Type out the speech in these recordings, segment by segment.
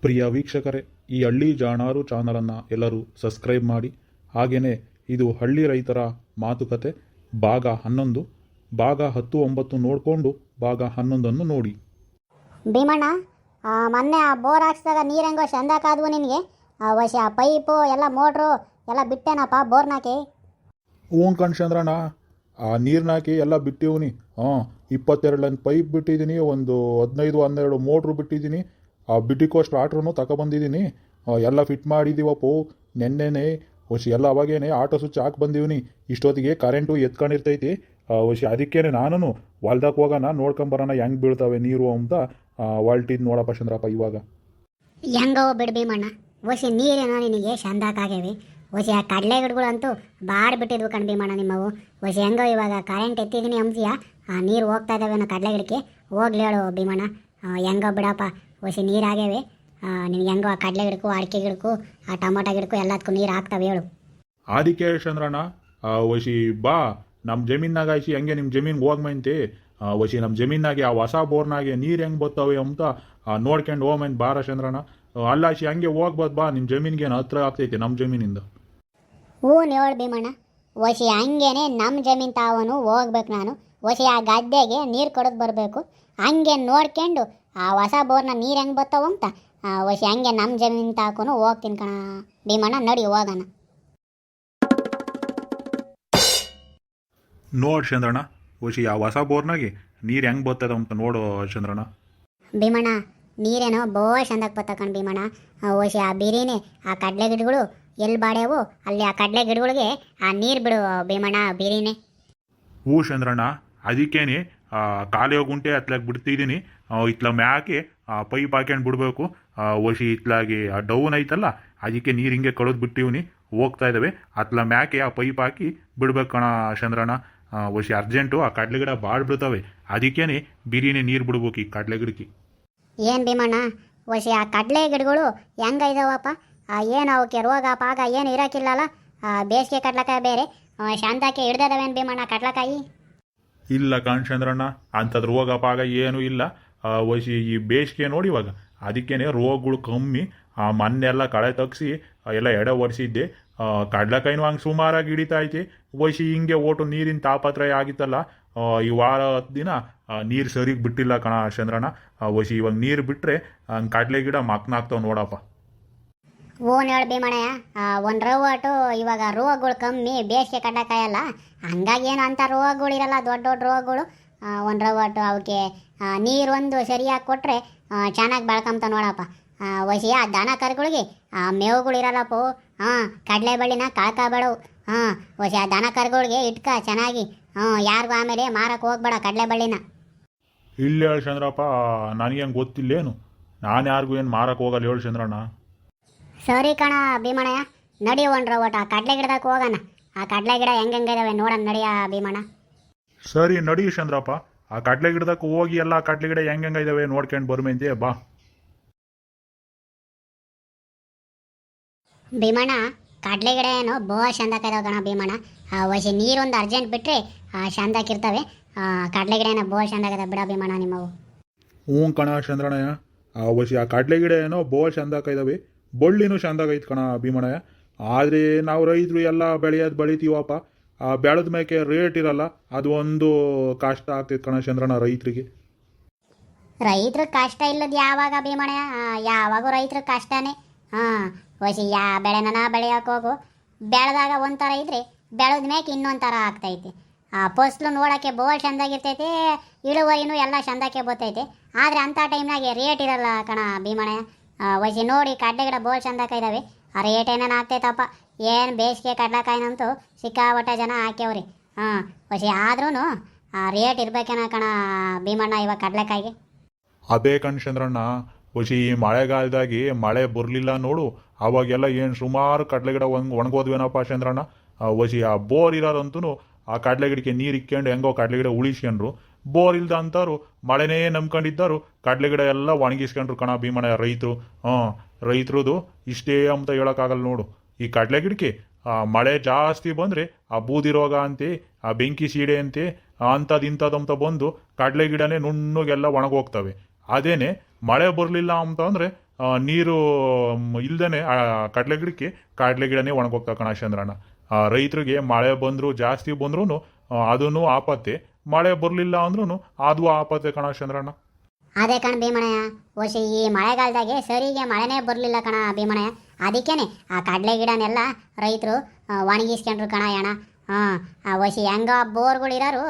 ಪ್ರಿಯ ವೀಕ್ಷಕರೇ, ಈ ಹಳ್ಳಿ ಜಾಣಾರು ಚಾನಲನ್ನು ಎಲ್ಲರೂ ಸಬ್ಸ್ಕ್ರೈಬ್ ಮಾಡಿ. ಹಾಗೆಯೇ ಇದು ಹಳ್ಳಿ ರೈತರ ಮಾತುಕತೆ ಭಾಗ 11, ಭಾಗ 10, 9 ನೋಡಿಕೊಂಡು ಭಾಗ 11 ನೋಡಿ. ಭೀಮಣ್ಣ, ಮೊನ್ನೆ ಆ ಬೋರ್ ಹಾಕ್ಸಿದಾಗ ನೀರು ಹೆಂಗೋ ಚಂದಕ್ಕಾದ್ವು ನಿನಗೆ? ವಶ ಪೈಪು ಎಲ್ಲ ಮೋಟ್ರು ಎಲ್ಲ ಬಿಟ್ಟೇನಪ್ಪ ಬೋರ್ನಾಕಿ? ಹ್ಞೂ ಕಣ್ಚಂದ್ರಣ್ಣ, ಆ ನೀರ್ನಾಕಿ ಎಲ್ಲ ಬಿಟ್ಟಿವ್ನಿ. 22 ಲೈನ್ ಪೈಪ್ ಬಿಟ್ಟಿದ್ದೀನಿ, ಒಂದು 15-12 ಮೋಟ್ರು ಬಿಟ್ಟಿದ್ದೀನಿ. ಆ ಬಿಟ್ಟಿಕೋ ಸ್ಟಾರ್ಟ್ರೂ ತಗೊಬಂದಿದ್ದೀನಿ, ಎಲ್ಲ ಫಿಟ್ ಮಾಡಿದ್ದೀವಪ್ಪು. ನೆನ್ನೆನೇ ಹೊಸಿ ಎಲ್ಲ ಅವಾಗೇನೆ ಆಟೋ ಸ್ವಿಚ್ ಹಾಕಿ ಬಂದೀವ್ನಿ. ಇಷ್ಟೊತ್ತಿಗೆ ಕರೆಂಟು ಎತ್ಕೊಂಡಿರ್ತೈತಿ. ಹೊಸಿ ಅದಕ್ಕೇನೆ ನಾನು ಹೊಲ್ದಕ್ಕೆ ಹೋಗೋಣ, ನೋಡ್ಕೊಂಬರೋಣ ಹೆಂಗೆ ಬೀಳ್ತಾವೆ ನೀರು ಅಂತ ಹೊಲ್ಟಿದ್ದು ನೋಡಪ್ಪ ಚಂದ್ರಪ್ಪ. ಇವಾಗ ಹೆಂಗೋ ಬಿಡು ಭೀಮಣ್ಣ, ಹೊಸಿ ನೀರೇನೋ ನಿನಗೆ ಚಂದಕ್ಕಾಗ್ಯವೆ. ಹೊಸಿ ಆ ಕಡಲೆ ಗಿಡಗಳಂತೂ ಬಾಡಿ ಬಿಟ್ಟಿದ್ವು ಕಣ್ ಭೀಮಣ್ಣ ನಿಮ್ಮವು. ಹೊಸಿ ಹೆಂಗೋ ಇವಾಗ ಕರೆಂಟ್ ಎತ್ತಿದ್ದೀನಿ ಅಂತೀಯ, ಆ ನೀರು ಹೋಗ್ತಾ ಇದ್ದಾವೇನೋ ಕಡಲೆ ಗಿಡಕ್ಕೆ. ಹೋಗ್ಲಿ ಹೇಳು ಭೀಮಣ್ಣ, ಹೆಂಗೋ ಬಿಡಪ್ಪ, ಹೊಸಿ ನೀರು ಆಗ್ಯಾವೆ. ನಿನಗೆ ಹೆಂಗೋ ಆ ಕಡಲೆ ಗಿಡಕ್ಕೂ ಅಡಿಕೆ ಗಿಡಕ್ಕೂ ಆ ಟೊಮೊಟೊ ಗಿಡಕ್ಕೂ ಎಲ್ಲದಕ್ಕೂ ನೀರು ಹಾಕ್ತಾವೆ ಹೇಳು. ಅದಕ್ಕೆ ಚಂದ್ರಣ್ಣ, ಹೊಸಿ ಬಾ ನಮ್ಮ ಜಮೀನಾಗ ಆಯ್ಸಿ ಹೆಂಗೆ ನಿಮ್ಮ ಜಮೀನ್ಗೆ ಹೋಗ್ಮಂತಿ. ಹೊಸಿ ನಮ್ಮ ಜಮೀನಾಗೆ ಆ ಹೊಸ ಬೋರ್ನಾಗೆ ನೀರು ಹೆಂಗೆ ಬರ್ತವೆ ಅಂತ ನೋಡ್ಕೊಂಡು ಹೋಗ್ಮಂತ ಬಾರ ಚಂದ್ರಣ್ಣ. ಅಲ್ಲ ಆಯ್ಸಿ ಹಂಗೆ ಹೋಗ್ಬೋದು ಬಾ, ನಿಮ್ಮ ಜಮೀನಿಗೇನು ಹತ್ರ ಆಗ್ತೈತೆ ನಮ್ಮ ಜಮೀನಿಂದ. ಹ್ಞೂ ಹೇಳು ಭೀಮಣ್ಣ, ಹೊಸಿ ಹಂಗೇನೆ ನಮ್ಮ ಜಮೀನು ತಾವನು ಹೋಗ್ಬೇಕು ನಾನು. ಹೊಸಿ ಆ ಗದ್ದೆಗೆ ನೀರು ಕೊಡೋದು ಬರಬೇಕು. ಹಂಗೆ ನೋಡ್ಕೊಂಡು ಆ ಹೊಸ ಬೋರ್ನ ನೀರು ಹೆಂಗೆ ಬರ್ತಾವ ಅಂತ ಹೊಸಿ ಹಂಗೆ ನಮ್ಮ ಜಮೀನು ತಾಕೂ ಹೋಗ್ತೀನಿ ಕಣ ಭೀಮಣ್ಣ. ನಡಿ ಹೋಗೋಣ. ನೋಡು ಚಂದ್ರಣ್ಣ, ಹೊಸಿ ಆ ಹೊಸ ಬೋರ್ನಾಗೆ ನೀರು ಹೆಂಗೆ ಬರ್ತದ ಅಂತ ನೋಡು ಚಂದ್ರಣ್ಣ. ಭೀಮಣ್ಣ, ನೀರೇನೋ ಬಹು ಚಂದಕ್ಕೆ ಬತ್ತ ಕಣ್ ಭೀಮಣ್ಣ. ಹೊಸಿ ಆ ಬಿರಿನೇ ಆ ಕಡಲೆ ಗಿಡಗಳು ಎಲ್ಲಿ ಬಾಡ್ಯಾವು ಅಲ್ಲಿ ಆ ಕಡಲೆ ಗಿಡಗಳಿಗೆ ಆ ನೀರು ಬಿಡು ಭೀಮಣ್ಣ, ಬಿರಿನೇ. ಹೂ ಚಂದ್ರಣ್ಣ, ಅದಕ್ಕೇನೆ ಕಾಲೇ ಗುಂಟೆ ಹತ್ಲಾಗ ಬಿಡ್ತಿದ್ದೀನಿ. ಇತ್ಲ ಮ್ಯಾಕೆ ಪೈಪ್ ಹಾಕ್ಯಂಡು ಬಿಡಬೇಕು. ಹೊಸಿ ಇತ್ಲಾಗಿ ಆ ಡೌನ್ ಐತಲ್ಲ, ಅದಕ್ಕೆ ನೀರು ಹಿಂಗೆ ಕಳೆದು ಬಿಟ್ಟಿವ್ನಿ, ಹೋಗ್ತಾ ಇದ್ದಾವೆ. ಅತ್ಲ ಮ್ಯಾಕೆ ಆ ಪೈಪ್ ಹಾಕಿ ಬಿಡ್ಬೇಕು ಕಣ ಚಂದ್ರಣ್ಣ. ಹೊಸಿ ಅರ್ಜೆಂಟು ಆ ಕಡಲೆ ಗಿಡ ಬಾಡ್ ಬಿಡ್ತವೆ, ಅದಕ್ಕೇನೆ ಬಿರಿನೇ ನೀರು ಬಿಡ್ಬೇಕು ಈ ಕಡಲೆ ಗಿಡಕ್ಕೆ. ಏನು ಭೀಮಣ್ಣ, ಹೊಸಿ ಆ ಕಡಲೆ ಗಿಡಗಳು ಹೆಂಗೆ ಇದಾವಪ್ಪ? ಏನು ಅವಕ್ಕೆ ರೋಗ ಪಾಗ ಏನು ಇರೋಕ್ಕಿಲ್ಲಲ್ಲ? ಬೇಸಿಗೆ ಕಡ್ಲೆಕಾಯಿ ಬೇರೆ ಶಾಂತಕ್ಕೆ ಹಿಡ್ದದವೇನು ಭೀಮಣ್ಣ ಕಡ್ಲೆಕಾಯಿ? ಇಲ್ಲ ಕಾಣ್ಚಂದ್ರಣ್ಣ, ಅಂಥದ್ದು ರೋಗ ಪಾಗ ಏನೂ ಇಲ್ಲ. ಹೊಸಿ ಈ ಬೇಸಿಗೆ ನೋಡಿ ಇವಾಗ, ಅದಕ್ಕೇನೆ ರೋಗಗಳು ಕಮ್ಮಿ. ಮೊನ್ನೆಲ್ಲ ಕಳೆ ತಗ್ಸಿ ಎಲ್ಲ ಎಡೆ ಒರೆಸಿದ್ದೆ. ಕಡ್ಲೆಕಾಯಿನೂ ಹಂಗೆ ಸುಮಾರಾಗಿ ಹಿಡಿತಾ ಐತಿ. ಹೊಸಿ ಹಿಂಗೆ ಓಟು ನೀರಿನ ತಾಪತ್ರಯ ಆಗಿತ್ತಲ್ಲ, ಈ ವಾರ 10 ದಿನ ನೀರು ಸರಿಗೆ ಬಿಟ್ಟಿಲ್ಲ ಕಣ ಚಂದ್ರಣ್ಣ. ಹೊಸಿ ಇವಾಗ ನೀರು ಬಿಟ್ಟರೆ ಹಂಗೆ ಕಡಲೆ ಗಿಡ ಮಕ್ನಾಗ್ತಾವೆ ನೋಡಪ್ಪ. ಓನ್ ಹೇಳು ಭೀಮಣ್ಣಯ್ಯ, ಒಂದು ರವ್ವಟು ಇವಾಗ ರೋಗಗಳು ಕಮ್ಮಿ, ಬೇಸಿಗೆ ಕಡ್ಲೆಕಾಯಲ್ಲ, ಹಂಗಾಗಿ ಏನು ಅಂಥ ರೋಗಗಳಿರಲ್ಲ, ದೊಡ್ಡ ದೊಡ್ಡ ರೋಗಗಳು. ಒಂದು ರವ್ವಟು ಅವಕ್ಕೆ ನೀರೊಂದು ಸರಿಯಾಗಿ ಕೊಟ್ಟರೆ ಚೆನ್ನಾಗಿ ಬೆಳ್ಕೊಂತ ನೋಡಪ್ಪ. ಹೊಸಿ ಆ ದನ ಕರುಗಳಿಗೆ ಮೇವುಗಳಿರಲ್ಲಪ್ಪು. ಕಡಲೆ ಬಳ್ಳಿನ ಕಳ್ಕೊಬೇಡವು. ಹೊಸಿ ಆ ದನ ಕರುಗಳಿಗೆ ಇಟ್ಕ ಚೆನ್ನಾಗಿ. ಯಾರಿಗೂ ಆಮೇಲೆ ಮಾರಕ್ಕೆ ಹೋಗ್ಬೇಡ ಕಡಲೆ ಬಳ್ಳಿನ. ಇಲ್ಲ ಹೇಳು ಚಂದ್ರಪ್ಪ, ನನಗೇನು ಗೊತ್ತಿಲ್ಲೇನು, ನಾನು ಯಾರಿಗೂ ಏನು ಮಾರಕ್ಕೆ ಹೋಗಲ್ಲ ಹೇಳು ಚಂದ್ರಣ್ಣ. ಸರಿ ಕಣ ಭೀಮಣ್ಣಯ್ಯ, ನಡಿ ಒಂಡ್ರ ಒಟ್ಟು ಆ ಕಡಲೆ ಗಿಡದಕ್ಕೆ ಹೋಗೋಣ. ಆ ಕಡಲೆ ಗಿಡ ಹೆಂಗಿದಾವೆ ನೋಡೋಣ ನಡಿಯ ಭೀಮಣ್ಣ. ಸರಿ ನಡಿ ಚಂದ್ರಪ್ಪ, ಆ ಕಡಲೆ ಗಿಡದಕ್ಕೆ ಹೋಗಿ ಎಲ್ಲ ಕಡಲೆ ಗಿಡ ಹೆಂಗಿದಾವೆ ನೋಡ್ಕೊಂಡು ಬರ್ಮೇಂತೆ ಬಾ. ಭೀಮಣ್ಣ, ಕಡಲೆ ಗಿಡ ಏನೋ ಬಹು ಚಂದಕ್ಕಿದಾವೆ ಕಣ ಭೀಮಣ್ಣ. ಹೊಸಿ ನೀರೊಂದು ಅರ್ಜೆಂಟ್ ಬಿಟ್ಟರೆ ಚಂದಕ್ಕಿರ್ತವೆ. ಕಡಲೆ ಗಿಡ ಏನೋ ಬಹು ಚಂದಾಗಿದೆ ಬಿಡ ಭೀಮಣ್ಣ ನಿಮ್ಮವು. ಹ್ಞೂ ಕಣ ಚಂದ್ರಣ್ಣಯ್ಯ, ಹೊಸಿ ಆ ಕಡಲೆ ಗಿಡ ಏನೋ ಬಹು ಚಂದಕ್ಕಿದಾವೆ, ಬಳ್ಳಿನೂ ಚಂದಾಗೈತೆ ಕಣ ಭೀಮಣ್ಣಯ್ಯ. ಆದರೆ ನಾವು ರೈತರು ಎಲ್ಲ ಬೆಳಿತೀವಪ್ಪ, ಬೆಳೆದ ಮೇಕೆ ರೇಟ್ ಇರಲ್ಲ, ಅದು ಒಂದು ಕಷ್ಟ ಆಗ್ತೈತೆ ಕಣ ಚಂದ್ರಣ್ಣ ರೈತರಿಗೆ. ರೈತರಿಗೆ ಕಷ್ಟ ಇಲ್ಲದ ಯಾವಾಗ ಭೀಮಣ್ಣಯ್ಯ? ಯಾವಾಗೂ ರೈತರಿಗೆ ಕಷ್ಟನೇ. ಹೊಸಿ ಬೆಳೆನ ಬೆಳೆಯೋಕೆ ಹೋಗು, ಬೆಳೆದಾಗ ಒಂಥರ ಇದ್ರೆ ಬೆಳೆದ ಮೇಕೆ ಇನ್ನೊಂದು ಥರ ಆಗ್ತೈತೆ. ಫಸ್ಲು ನೋಡೋಕ್ಕೆ ಬಹು ಚೆಂದಾಗಿರ್ತೈತೆ, ಇಳುವರಿನೂ ಎಲ್ಲ ಚೆಂದಕ್ಕೆ ಬರ್ತೈತೆ. ಆದರೆ ಅಂಥ ಟೈಮ್ನಾಗೆ ರೇಟ್ ಇರಲ್ಲ ಕಣ ಭೀಮಣ್ಣಯ್ಯ. ಹೊಸಿ ನೋಡಿ ಕಡಲೆ ಗಿಡ ಬಹು ಚಂದಕ್ಕಿದಾವೆ, ಆ ರೇಟ್ ಏನೇನು ಆಗ್ತೈತಪ್ಪ. ಏನು ಬೇಸಿಗೆ ಕಡ್ಲೆಕಾಯಿನಂತೂ ಸಿಕ್ಕಾಪಟ್ಟೆ ಜನ ಹಾಕ್ಯವ್ರಿ. ಹೊಸಿ ಆದ್ರೂ ಆ ರೇಟ್ ಇರ್ಬೇಕೇನ ಕಣ ಭೀಮಣ್ಣ ಇವಾಗ ಕಡಲೆಕಾಯಿಗೆ. ಅದೇ ಕಣ್ ಚಂದ್ರಣ್ಣ, ಹೊಸಿ ಈ ಮಳೆಗಾಲದಾಗಿ ಮಳೆ ಬರಲಿಲ್ಲ ನೋಡು, ಅವಾಗೆಲ್ಲ ಏನು ಸುಮಾರು ಕಡಲೆ ಗಿಡ ಒಣಗೋದ್ವೇನಪ್ಪ ಚಂದ್ರಣ್ಣ. ಹೊಸಿ ಆ ಬೋರ್ ಇರೋರಂತೂ ಆ ಕಡಲೆ ಗಿಡಕ್ಕೆ ನೀರು ಇಕ್ಕೊಂಡು ಹೆಂಗೋ ಕಡಲೆ ಗಿಡ ಉಳಿಸ್ಕೊಂಡ್ರು. ಬೋರ್ ಇಲ್ದ ಅಂತಾರು ಮಳೆನೇ ನಂಬ್ಕೊಂಡಿದ್ದಾರು ಕಡಲೆ ಗಿಡ ಎಲ್ಲ ಒಣಗಿಸ್ಕೊಂಡ್ರು ಕಣ ಭೀಮಣ್ಣ ರೈತರು. ರೈತರದು ಇಷ್ಟೇ ಅಂತ ಹೇಳೋಕ್ಕಾಗಲ್ಲ ನೋಡು. ಈ ಕಡಲೆ ಗಿಡಕ್ಕೆ ಮಳೆ ಜಾಸ್ತಿ ಬಂದರೆ ಆ ಬೂದಿ ರೋಗ ಅಂತೆ, ಆ ಬೆಂಕಿ ಸೀಡೆ ಅಂತೆ, ಅಂಥದ್ದು ಬಂದು ಕಡಲೆ ಗಿಡನೇ ನುಣ್ಣಗೆಲ್ಲ ಒಣಗೋಗ್ತವೆ. ಅದೇನೆ ಮಳೆ ಬರಲಿಲ್ಲ ಅಂತ ಅಂದರೆ ನೀರು ಇಲ್ದೇ ಕಡಲೆ ಗಿಡಕ್ಕೆ ಕಡಲೆ ಗಿಡನೇ ಒಣಗೋಗ್ತಾ ಕಣ ಚಂದ್ರಣ್ಣ. ರೈತರಿಗೆ ಮಳೆ ಬಂದರೂ ಜಾಸ್ತಿ ಬಂದ್ರೂ ಅದೂ ಆಪತ್ತೆ, ಮಳೆ ಬರಲಿಲ್ಲ ಅಂದ್ರೂ ಅದು ಆಪತ್ತೆ ಕಣ ಚಂದ್ರಣ್ಣ. ಅದೇ ಕಣ ಭೀಮಣ್ಣಯ್ಯ, ಓಶಿ ಈ ಮಳೆಗಾಲದಾಗೆ ಸರಿಗೆ ಮಳೆನೇ ಬರಲಿಲ್ಲ ಕಣ ಭೀಮಣ್ಣಯ್ಯ. ಅದಕ್ಕೇನೆ ಆ ಕಡಲೆ ಗಿಡನೆಲ್ಲ ರೈತರು ಒಣಗಿಸ್ಕೊಂಡ್ರು ಕಣ ಅಣ್ಣ. ಹಾಂ, ಓಶಿ ಹೆಂಗೋ ಬೋರ್ಗಳಿರೋರು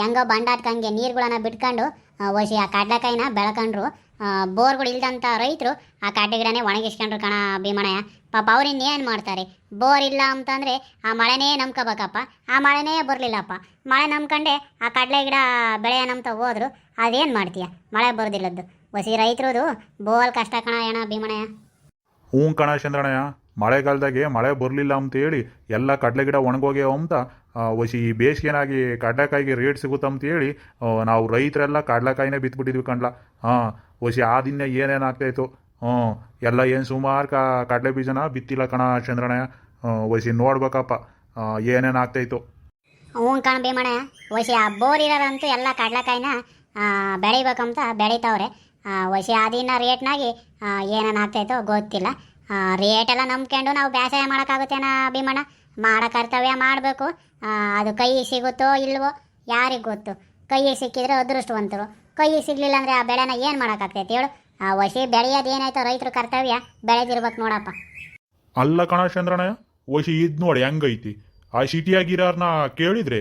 ಹೆಂಗೋ ಬಂಡಾಟ್ಕಂಗೆ ನೀರುಗಳನ್ನ ಬಿಟ್ಕೊಂಡು ಓಶಿ ಆ ಕಡ್ಲೆಕಾಯಿನ ಬೆಳ್ಕೊಂಡ್ರು. ಬೋರ್ಗಳು ಇಲ್ದಂಥ ರೈತರು ಆ ಕಡ್ಲೆ ಗಿಡನೇ ಒಣಗಿಸ್ಕೊಂಡ್ರು ಕಣ ಭೀಮಣ್ಣಯ್ಯ. ಪಾಪ ಅವ್ರು ಇನ್ನೇನು ಮಾಡ್ತಾರೆ, ಬೋರ್ ಇಲ್ಲ ಅಂತಂದರೆ ಆ ಮಳೆನೇ ನಂಬ್ಕೋಬೇಕಪ್ಪ. ಆ ಮಳೆನೇ ಬರಲಿಲ್ಲಪ್ಪ, ಮಳೆ ನಂಬ್ಕೊಂಡೆ ಆ ಕಡಲೆ ಗಿಡ ಬೆಳೆಯ ನಂಬ್ತಾ ಹೋದ್ರು. ಅದೇನು ಮಾಡ್ತೀಯ, ಮಳೆ ಬರೋದಿಲ್ಲದ್ದು. ಹೊಸಿ ರೈತರದು ಬೋಲ್ ಕಷ್ಟ ಕಣ ಅಣ್ಣ ಭೀಮಣ್ಣಯ್ಯ. ಹ್ಞೂ ಕಣ ಚಂದ್ರಣ್ಣಯ್ಯ, ಮಳೆಗಾಲದಾಗೆ ಮಳೆ ಬರಲಿಲ್ಲ ಅಂತೇಳಿ ಎಲ್ಲ ಕಡಲೆ ಗಿಡ ಒಣಗೋಗ್ಯಾವ ಅಂತ ಒಸಿ ಬೇಸಿಗೆನಾಗಿ ಕಡಲೆಕಾಯಿಗೆ ರೇಟ್ ಸಿಗುತ್ತಂತೇಳಿ ನಾವು ರೈತರೆಲ್ಲ ಕಡಲೆಕಾಯಿನೇ ಬಿತ್ಬಿಟ್ಟಿದ್ವಿ ಕಣ್ಲ. ಹಾಂ, ಒಸಿ ಆ ದಿನ ಏನೇನು ಆಗ್ತಾಯಿತ್ತು. ಎಲ್ಲ ಏನು ಸುಮಾರು ಕಡಲೆ ಬೀಜನ ಬಿತ್ತಿಲ್ಲ ಕಣ ಚಂದ್ರಣ್ಣಯ್ಯ. ಒಸಿ ನೋಡ್ಬೇಕಪ್ಪ ಏನೇನು ಆಗ್ತಾಯಿತ್ತು. ಹ್ಞೂ ಕಣ ಭೀಮಣ್ಣಯ್ಯ, ಒಸಿ ಆ ಬೋರ್ ಇರೋರಂತೂ ಎಲ್ಲ ಕಡಲೆಕಾಯಿನ ಬೆಳಿಬೇಕಂತ ಬೆಳಿತಾವ್ರೆ. ಒಸಿ ಅದಿನ ರೇಟ್ನಾಗಿ ಏನೇನು ಆಗ್ತಾಯಿತ್ತೋ ಗೊತ್ತಿಲ್ಲ. ರೇಟೆಲ್ಲ ನಂಬ್ಕೊಂಡು ನಾವು ಬೇಸಾಯ ಮಾಡೋಕ್ಕಾಗುತ್ತೇನ ಭೀಮಣ್ಣ? ಮಾಡೋ ಕರ್ತವ್ಯ ಮಾಡಬೇಕು. ಅದು ಕೈಗೆ ಸಿಗುತ್ತೋ ಇಲ್ವೋ ಯಾರಿಗೆ ಗೊತ್ತು. ಕೈಗೆ ಸಿಕ್ಕಿದ್ರೆ ಅದೃಷ್ಟವಂತರು, ಕೈಗೆ ಸಿಗಲಿಲ್ಲ ಅಂದರೆ ಆ ಬೆಳೆನ ಏನು ಮಾಡೋಕ್ಕಾಗ್ತೈತೆ ಹೇಳು. ಒಸಿ ಬೆಳೆಯೋದು ಏನಾಯ್ತೋ ರೈತರ ಕರ್ತವ್ಯ ಬೆಳೆದಿರ್ಬೇಕು ನೋಡಪ್ಪ. ಅಲ್ಲ ಕಣ ಚಂದ್ರಣ್ಣಯ್ಯ, ಒಸಿ ಇದು ನೋಡಿ ಹೆಂಗೈತಿ. ಆ ಸಿಟಿಯಾಗಿರೋರ್ನ ಕೇಳಿದರೆ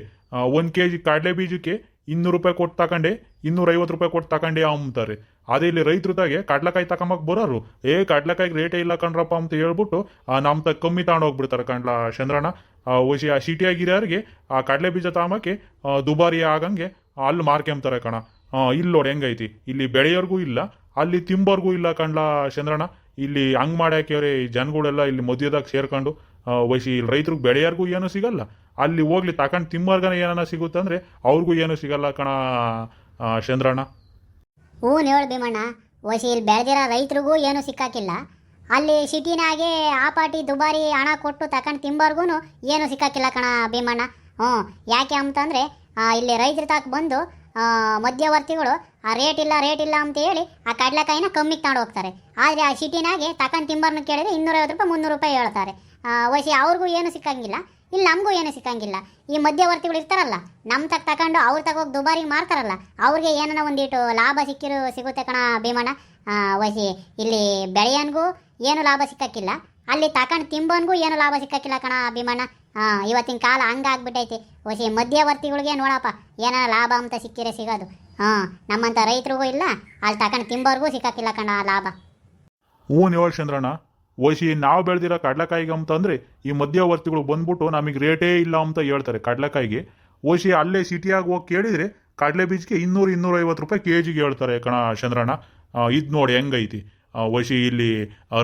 1 kg ಕಡಲೆ ಬೀಜಕ್ಕೆ 200 ರೂಪಾಯಿ ಕೊಟ್ಟು ತಗೊಂಡೆ, 250 ರೂಪಾಯಿ ಕೊಟ್ಟು ತಗೊಂಡೆ ಅಂತಾರೆ. ಅದೇ ಇಲ್ಲಿ ರೈತರದಾಗೆ ಕಡ್ಲೆಕಾಯಿ ತಗೊಂಬಕ್ಕೆ ಬರೋರು ಕಡ್ಲೆಕಾಯಿಗೆ ರೇಟೇ ಇಲ್ಲ ಕಣ್ರಪ್ಪ ಅಂತ ಹೇಳ್ಬಿಟ್ಟು ನಮ್ಮ ತಗ ಕಮ್ಮಿ ತಗೊಂಡೋಗ್ಬಿಡ್ತಾರೆ ಕಣ್ಲ ಚಂದ್ರಣ್ಣ. ಒಸಿ ಆ ಸಿಟಿಯಾಗಿರೋರಿಗೆ ಆ ಕಡಲೆ ಬೀಜ ತಗೊಂಬಕ್ಕೆ ದುಬಾರಿ ಆಗಂಗೆ ಅಲ್ಲಿ ಮಾರ್ಕೊಂತಾರೆ ಕಣ. ಇಲ್ಲಿ ನೋಡಿ ಹೆಂಗೈತಿ, ಇಲ್ಲಿ ಬೆಳೆಯೋರ್ಗೂ ಇಲ್ಲ, ಅಲ್ಲಿ ತಿಂಬೋರ್ಗೂ ಇಲ್ಲ ಕಣ್ಲ ಚಂದ್ರಣ್ಣ. ಇಲ್ಲಿ ಹಂಗೆ ಮಾಡ್ಯಾಕ್ಯವ್ರೆ ಈ ಜನಗಳೆಲ್ಲ ಇಲ್ಲಿ ಮಧ್ಯದಾಗ ಸೇರ್ಕೊಂಡು. ಒಸಿ ಇಲ್ಲಿ ರೈತರಿಗೆ ಬೆಳೆಯೋರ್ಗೂ ಏನೂ ಸಿಗಲ್ಲ, ಅಲ್ಲಿ ಹೋಗ್ಲಿ ತಗೊಂಡು ತಿಂಬರ್ಗನ ಏನಾನ ಸಿಗುತ್ತಂದ್ರೆ ಅವ್ರಿಗೂ ಏನೂ ಸಿಗಲ್ಲ ಕಣ ಚಂದ್ರಣ್ಣ. ಹ್ಞೂ ಹೇಳು ಭೀಮಣ್ಣ, ಒಸಿ ಇಲ್ಲಿ ಬೆಳೆದಿರೋ ರೈತರಿಗೂ ಏನೂ ಸಿಕ್ಕಾಕಿಲ್ಲ, ಅಲ್ಲಿ ಸಿಟಿನಾಗೆ ಆ ಪಾಟಿ ದುಬಾರಿ ಹಣ ಕೊಟ್ಟು ತಗೊಂಡು ತಿಂಬರ್ಗೂ ಏನೂ ಸಿಕ್ಕಾಕಿಲ್ಲ ಕಣ ಭೀಮಣ್ಣ. ಯಾಕೆ ಅಂತಂದರೆ ಇಲ್ಲಿ ರೈತರ ತಾಕ ಬಂದು ಮಧ್ಯವರ್ತಿಗಳು ಆ ರೇಟ್ ಇಲ್ಲ ಅಂತ ಹೇಳಿ ಆ ಕಡಲೆಕಾಯಿನ ಕಮ್ಮಿಗೆ ತಗೊಂಡು ಹೋಗ್ತಾರೆ. ಆದರೆ ಆ ಸಿಟಿನಾಗೆ ತಗೊಂಡು ತಿಂಬರ್ನ ಕೇಳಿದ್ರೆ 250 ರೂಪಾಯಿ 300 ರೂಪಾಯಿ ಹೇಳ್ತಾರೆ. ಒಸಿ ಅವ್ರಿಗೂ ಏನು ಸಿಕ್ಕಂಗಿಲ್ಲ, ಇಲ್ಲಿ ನಮಗೂ ಏನು ಸಿಕ್ಕಂಗಿಲ್ಲ. ಈ ಮಧ್ಯವರ್ತಿಗಳು ಇರ್ತಾರಲ್ಲ, ನಮ್ಮ ತಗೊಂಡು ಅವ್ರು ತಗೋಗಿ ದುಬಾರಿಗೆ ಮಾರ್ತಾರಲ್ಲ, ಅವ್ರಿಗೆ ಏನನ್ನ ಒಂದಿಟ್ಟು ಲಾಭ ಸಿಗುತ್ತೆ ಕಣ ಭೀಮಣ್ಣ. ಒಸಿ ಇಲ್ಲಿ ಬೆಳೆಯನ್ಗೂ ಏನು ಲಾಭ ಸಿಕ್ಕಕ್ಕಿಲ್ಲ, ಅಲ್ಲಿ ತಗೊಂಡು ತಿಂಬನ್ಗೂ ಏನು ಲಾಭ ಸಿಕ್ಕಕ್ಕಿಲ್ಲ ಕಣ ಭೀಮಣ್ಣ. ಇವತ್ತಿನ ಕಾಲ ಹಂಗಾಗ್ಬಿಟ್ಟೈತಿ. ಒಸಿ ಮಧ್ಯವರ್ತಿಗಳಿಗೆ ನೋಡಪ್ಪ ಏನಾರ ಲಾಭ ಅಂತ ಸಿಕ್ಕಿರೆ ಸಿಗೋದು. ನಮ್ಮಂಥ ರೈತರಿಗೂ ಇಲ್ಲ, ಅಲ್ಲಿ ತಗೊಂಡು ತಿಂಬೋರ್ಗೂ ಸಿಕ್ಕಕ್ಕಿಲ್ಲ ಕಣ ಲಾಭ. ಹ್ಞೂ ಹೇಳಿ ಚಂದ್ರಣ್ಣ, ಒಸಿ ನಾವು ಬೆಳೆದಿರೋ ಕಡಲೆಕಾಯಿಗೆ ಅಂತಂದರೆ ಈ ಮಧ್ಯವರ್ತಿಗಳು ಬಂದ್ಬಿಟ್ಟು ನಮಗೆ ರೇಟೇ ಇಲ್ಲ ಅಂತ ಹೇಳ್ತಾರೆ ಕಡಲೆಕಾಯಿಗೆ. ಒಸಿ ಅಲ್ಲೇ ಸಿಟಿಯಾಗಿ ಹೋಗಿ ಕೇಳಿದರೆ ಕಡಲೆ ಬೀಜಕ್ಕೆ 200-250 ರೂಪಾಯಿ KG ಹೇಳ್ತಾರೆ ಕಣ ಚಂದ್ರಣ್ಣ. ಇದು ನೋಡಿ ಹೆಂಗೈತಿ. ಒಸಿ ಇಲ್ಲಿ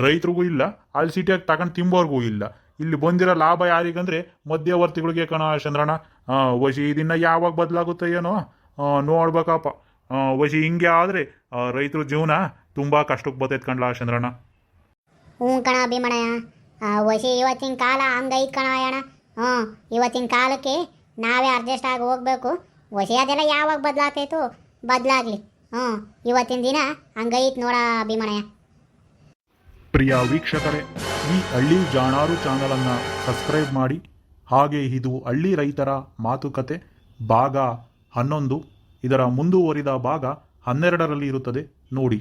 ರೈತರಿಗೂ ಇಲ್ಲ, ಅಲ್ಲಿ ಸಿಟಿಯಾಗಿ ತಗೊಂಡು ತಿಂಬೋರ್ಗೂ ಇಲ್ಲ. ಇಲ್ಲಿ ಬಂದಿರೋ ಲಾಭ ಯಾರಿಗಂದ್ರೆ ಮಧ್ಯವರ್ತಿಗಳಿಗೆ ಕಣ ಚಂದ್ರಣ್ಣ. ಒಸಿ ಇದನ್ನ ಯಾವಾಗ ಬದಲಾಗುತ್ತೆ ಏನೋ ನೋಡ್ಬೇಕಪ್ಪ. ಒಸಿ ಹಿಂಗೆ ಆದರೆ ರೈತರ ಜೀವನ ತುಂಬ ಕಷ್ಟಕ್ಕೆ ಬರ್ತೈತೆ ಕಣ್ಲ ಚಂದ್ರಣ್ಣ. ಹ್ಞೂ ಕಣ ಭೀಮಣ್ಣಯ್ಯ, ಒಸಿ ಇವತ್ತಿನ ಕಾಲ ಹಂಗೈತೆ ಕಣ ಅಣ್ಣ. ಇವತ್ತಿನ ಕಾಲಕ್ಕೆ ನಾವೇ ಅಡ್ಜಸ್ಟ್ ಆಗಿ ಹೋಗ್ಬೇಕು. ಒಸಿ ಅದೆಲ್ಲ ಯಾವಾಗ ಬದಲಾಗ್ತೈತು ಬದಲಾಗಲಿ. ಇವತ್ತಿನ ದಿನ ಹಂಗೈತೆ ನೋಡ ಭೀಮಣ್ಣಯ್ಯ. ಪ್ರಿಯ ವೀಕ್ಷಕರೇ, ಈ ಹಳ್ಳಿ ಜಾಣಾರು ಚಾನಲನ್ನು ಸಬ್ಸ್ಕ್ರೈಬ್ ಮಾಡಿ. ಹಾಗೆ ಇದು ಹಳ್ಳಿ ರೈತರ ಮಾತುಕತೆ ಭಾಗ 11. ಇದರ ಮುಂದುವರಿದ ಭಾಗ 12ರಲ್ಲಿ ಇರುತ್ತದೆ ನೋಡಿ.